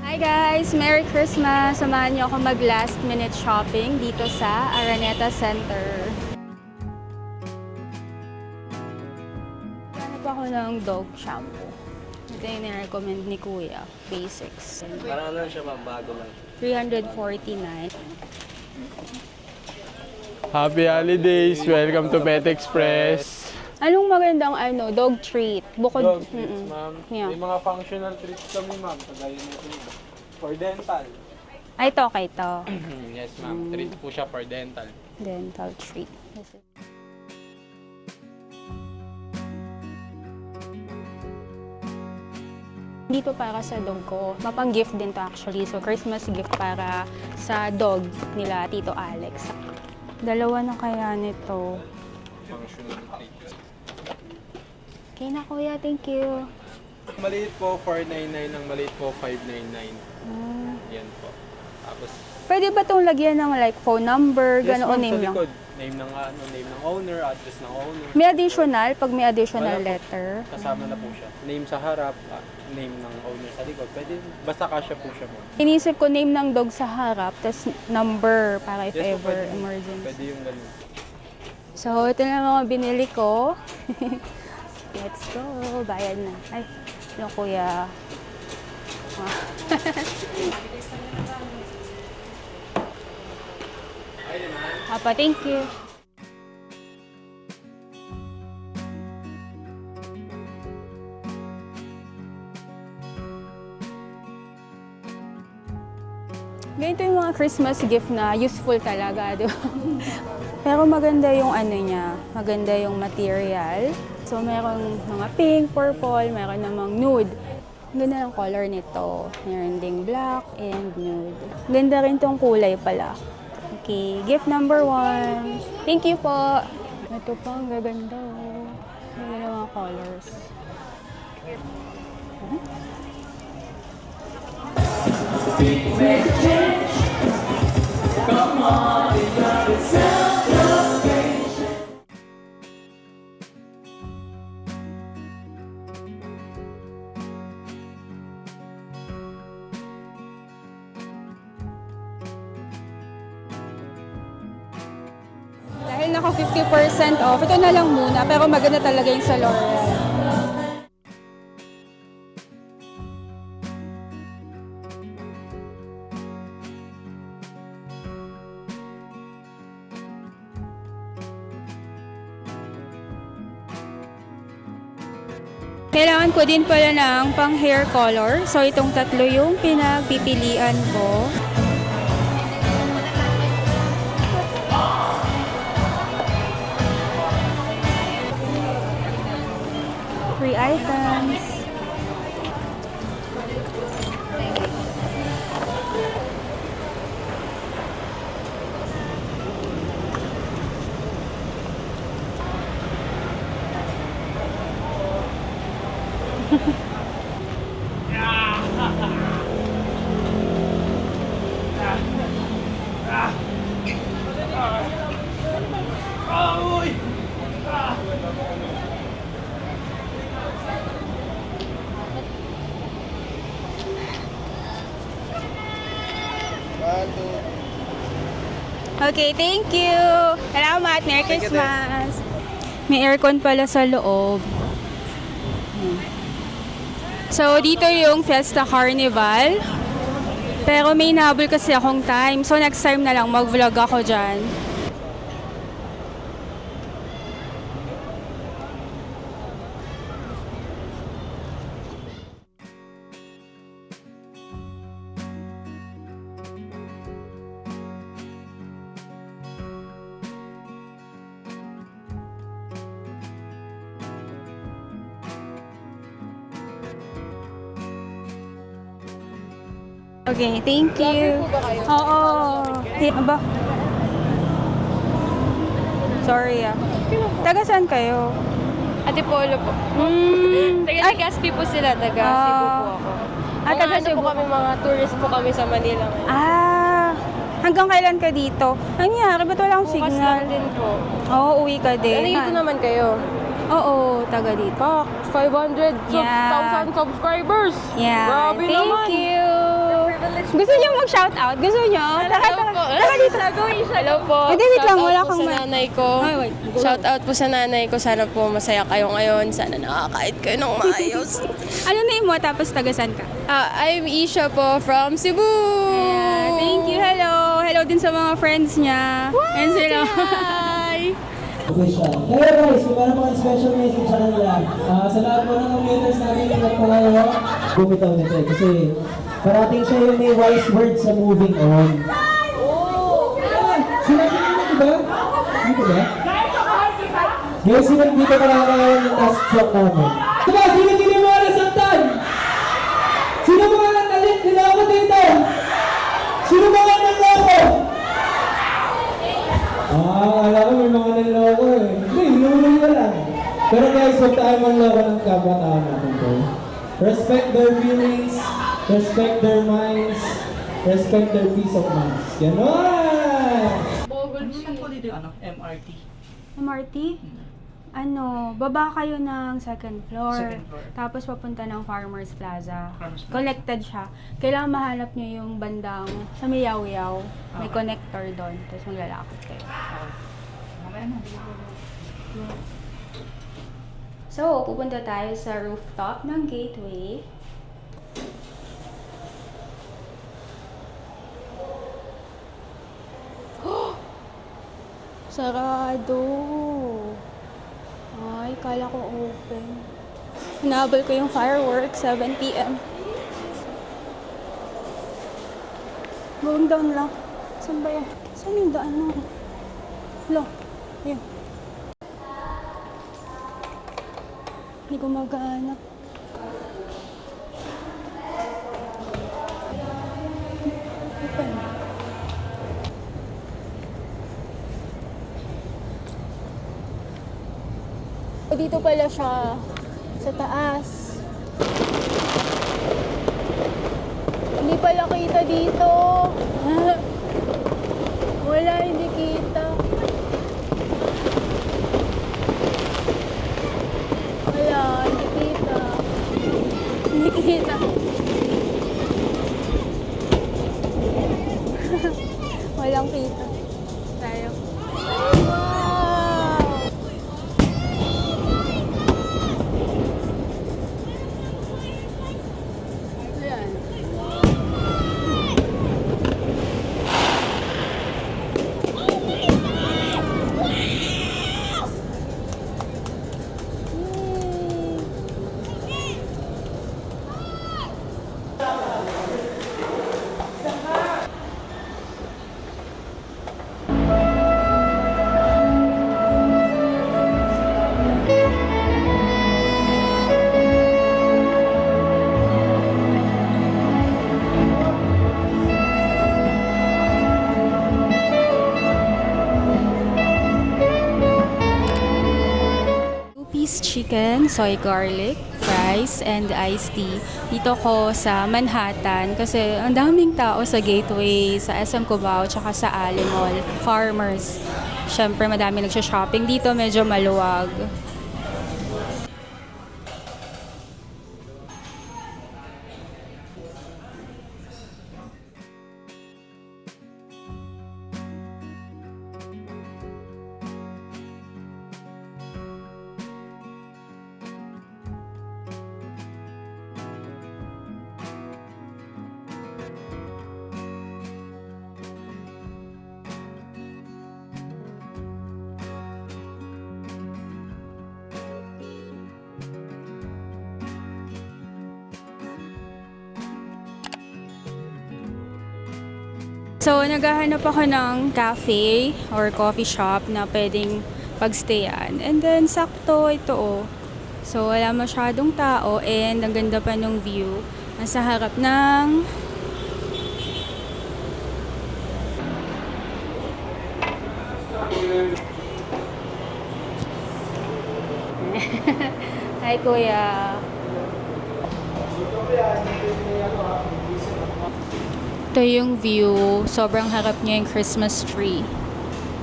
Hi guys! Merry Christmas! Samahan niyo ako mag last minute shopping dito sa Araneta Center. Hanap ako ng dog shampoo. Ito yung nirecommend ni Kuya. Basics. Parang ano siya ma'am, bago lang. 349. Happy holidays! Welcome to Pet Express! Anong magandang dog treat? Bukod... Dog treats, ma'am. Yeah. May mga functional treats kami, ma'am. Kagaya nito. For dental. Ay, ito, kay ito. Yes, ma'am. Treat po siya for dental. Dental treat. Dito para sa dog ko. Mapang gift din to actually. So, Christmas gift para sa dog nila, Tito Alex. Dalawa na kaya nito. Functional treats. Okay na, Kuya. Thank you. Maliit po, 499. Ang maliit po, 599. Yan po. Tapos, Pwede ba itong lagyan ng like phone number, yes, gano'n o ma'am, name sa lang? likod. Name ng owner, address ng owner. May additional, pag may additional Wala po. letter. Kasama na po siya. Name sa harap, name ng owner sa likod. Pwede, basta kasya po siya po. Inisip ko name ng dog sa harap, tas number para if Yes, po, ever pwede. emergency. Pwede yung ganun. So, ito na mga binili ko. Let's go. Bayad na. Ay, no, Kuya. Papa, thank you. Ganito yung mga Christmas gift na useful talaga, di ba? Pero maganda yung niya, maganda yung material. So, meron mga pink, purple, meron namang nude. Ang ganda ng color nito. Meron ding black and nude. Ganda rin tong kulay pala. Okay, gift number 1. Thank you po. Ito pa, ang gaganda. Ganda ng mga colors. Dahil naka 50% off, ito na lang muna, pero maganda talaga yung sa L'Oreal. Kailangan ko din pala ng pang hair color. So, itong tatlo yung pinagpipilian ko. Free items. Okay, thank you. Salamat. Merry Christmas. May aircon pala sa loob. So, dito yung Fiesta Carnival. Pero may nahabol kasi akong time. So, next time na lang mag-vlog ako dyan. Okay, thank you. Oo. Hey, aba. Sorry Taga saan kayo? Antipolo po. Taga Legazpi po sila, taga Cebu po ako. Taga Cebu. Po kami, mga tourist po kami sa Manila ngayon. Hanggang kailan ka dito? Nangyari, ba't wala akong Bukas signal? lang din po. Oo, uwi ka din. Nandito naman kayo. Oo, taga dito. Pak, 500 Yeah. 1,000 subscribers. Yeah, Grabe thank naman. you. Gusto niyo mag-shoutout? Gusto niyo? Tara dito. Hello po. Hindi, wait lang. Wala Shoutout po kang sa nanay ko. Ay, wait. Shout out po sa nanay ko. Sana po masaya kayo ngayon. Sana nakakait kayo ng maayos. Ano name mo? Tapos tagasan ka? I'm Isha po from Cebu. Yeah, thank you. Hello. Hello din sa mga friends niya. And sila. Hi! Official. Kaya guys, kung meron pang special message sa kanila, sa lahat po ng commuters namin yung nagpalayo, bumitaw nito eh. Kasi parating siya yung may wise words sa moving on. Sinabi nyo na, diba? Dito ba? Guys, dito ka lang yung last song namin. Diba, sino hindi mo nasaktan? Sino mga nanalit? Nilako dito? Sino mga nanloko? Alam ko may mga nanloko eh. Hindi, hinulong na lang. Pero guys, huwag tayo manloko ng kapwa-tao natin ko. Respect their feelings, respect their minds, respect their peace of minds. Ganon! Saan po dito yung MRT? MRT? Ano, baba kayo ng second floor. Second floor. Tapos papunta ng Farmers Plaza. Farmers Plaza. Connected siya. Kailangan mahanap niyo yung bandang sa may yaw-yaw. May Okay. connector doon. Tapos maglalakad kayo. Mamaya na. So, pupunta tayo sa rooftop ng Gateway. Sarado. Ay, kala ko open. Hinabol ko yung fireworks, 7 p.m. Going down lang. Saan ba yan? Saan yung daan mo? Lo. Ayun. Hindi gumagana. Open. O, dito pala siya. Sa taas. Hindi pala kita dito. Wala, hindi kita. Wala, hindi kita. Hindi kita. Walang kita. Tayo. Wow! Ayan. Two-piece chicken, soy garlic, fries, and iced tea. Dito ko sa Manhattan kasi ang daming tao sa Gateway, sa SM Cubao, tsaka sa Ali Mall. Farmers. Siyempre, madami nagsha-shopping dito, medyo maluwag. So, naghahanap ako ng cafe or coffee shop na pwedeng pagstayan. And then, sakto ito oh. So, wala masyadong tao and ang ganda pa ng view. Nasa harap ng Hi, Kuya. Ito yung view. Sobrang harap niya yung Christmas tree.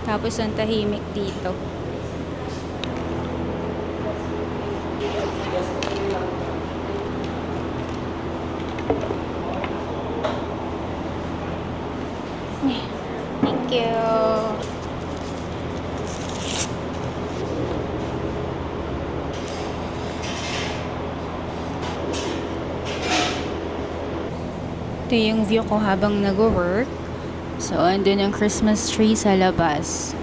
Tapos ang tahimik dito. Ito yung view ko habang nag-work. So, andun yung Christmas tree sa labas.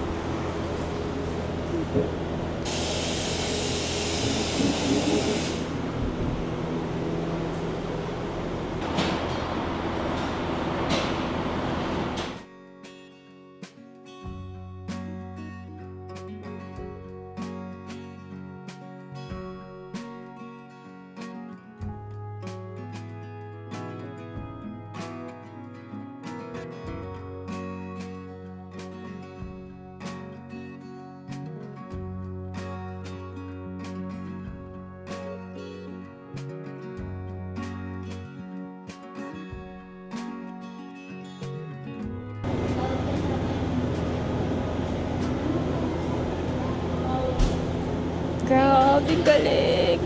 Grabe, galing.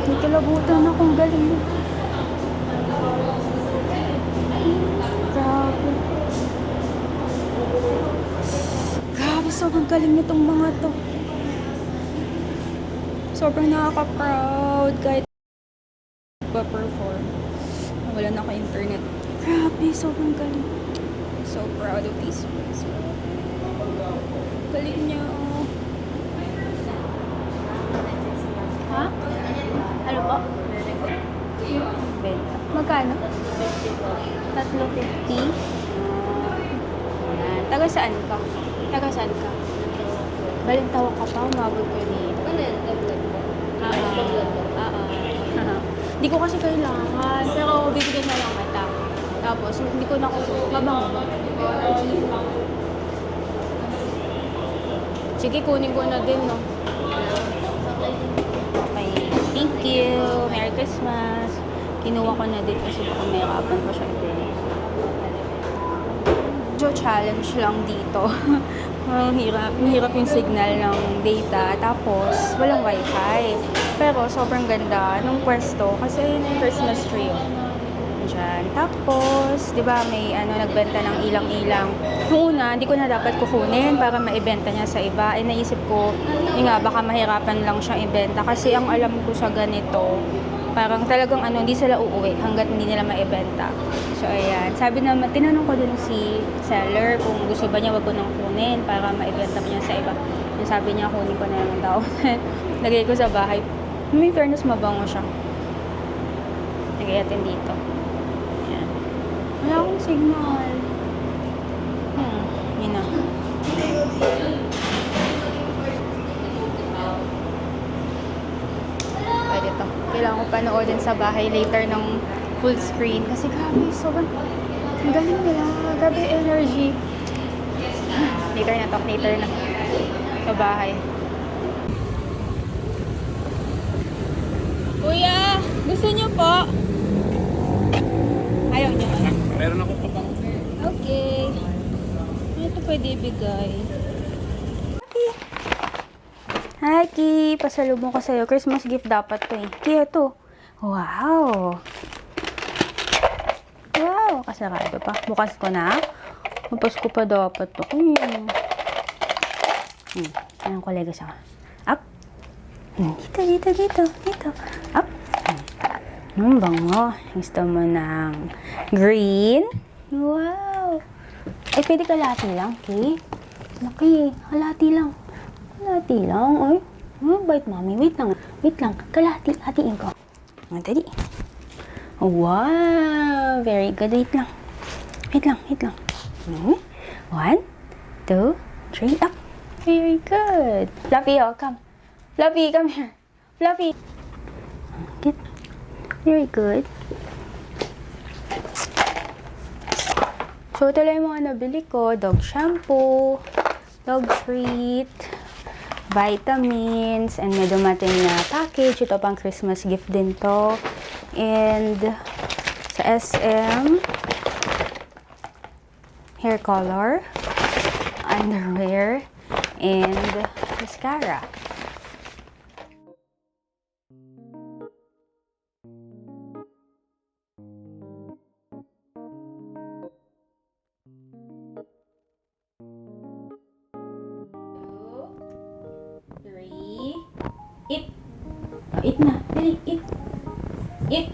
May kilabutan akong galing. Grabe. Grabe, sobrang galing nitong mga to. Sobrang nakaka-proud kahit pa-perform. Wala na ako internet. Grabe, sobrang galing. So proud of these ones. Galing niyo. Ha? Ano po? Benta. Magkano? 350. Ayan. Taga saan ka? Taga saan ka? Balintawak ka pa, umabot ko ni. Hindi ko kasi kailangan, pero bibigyan na lang kita. Tapos, hindi ko na mabango. Sige, kunin ko na din, no? Okay, thank you. Merry Christmas. Kinuha ko na din kasi baka mahirapan ko siya i-bring. Medyo challenge lang dito. Mahirap yung signal ng data. Tapos, walang wifi. Pero, sobrang ganda nung pwesto kasi yun yung Christmas tree. Diyan. Tapos, di ba may nagbenta ng ilang-ilang. Noong una, hindi ko na dapat kukunin para maibenta niya sa iba. Eh, naisip ko, yun nga, baka mahirapan lang siyang ibenta. Kasi ang alam ko sa ganito, parang talagang hindi sila uuwi hanggat hindi nila maibenta. So, ayan. Sabi naman, tinanong ko din si seller kung gusto ba niya wag ko nang kunin para maibenta mo niya sa iba. Yung sabi niya, kunin ko na lang daw. Lagay ko sa bahay. May fairness, mabango siya. Lagay natin dito. Ayan. Wala akong signal. Yun na. Pwede to. Kailangan ko panoodin sa bahay later ng full screen. Kasi grabe, sobrang ang galing nila. Grabe energy. Later na to. Later na. Sa bahay. Kuya, gusto niyo po? Ayaw niyo. Meron ako pa. Okay. Ito pwede ibigay. Hi, Ki. Pasalubong ko sa'yo. Christmas gift dapat to eh. Ki, ito. Wow. Wow. Kasarado pa. Bukas ko na. Bukas ko pa dapat to. Anong kulay gusto ko? Up. Dito. Up. Bango. Gusto mo ng green? Wow. Ay, pwede kalahati lang, Ki. Laki. Kalahati lang. Ay. Bait, mami. Wait lang. Kalahati. Hatiin ko. Dali. Wow. Very good. Wait lang. 1, 2, 3, up. Very good. Fluffy, come. Fluffy, come here. Fluffy. Good. Very good. So, ito lang yung mga nabili ko. Dog shampoo, dog treat, vitamins, and may dumating na package. Ito pang Christmas gift din to. And sa SM, hair color, underwear, and mascara. Eat. Eat na. Dali, eat. Eat.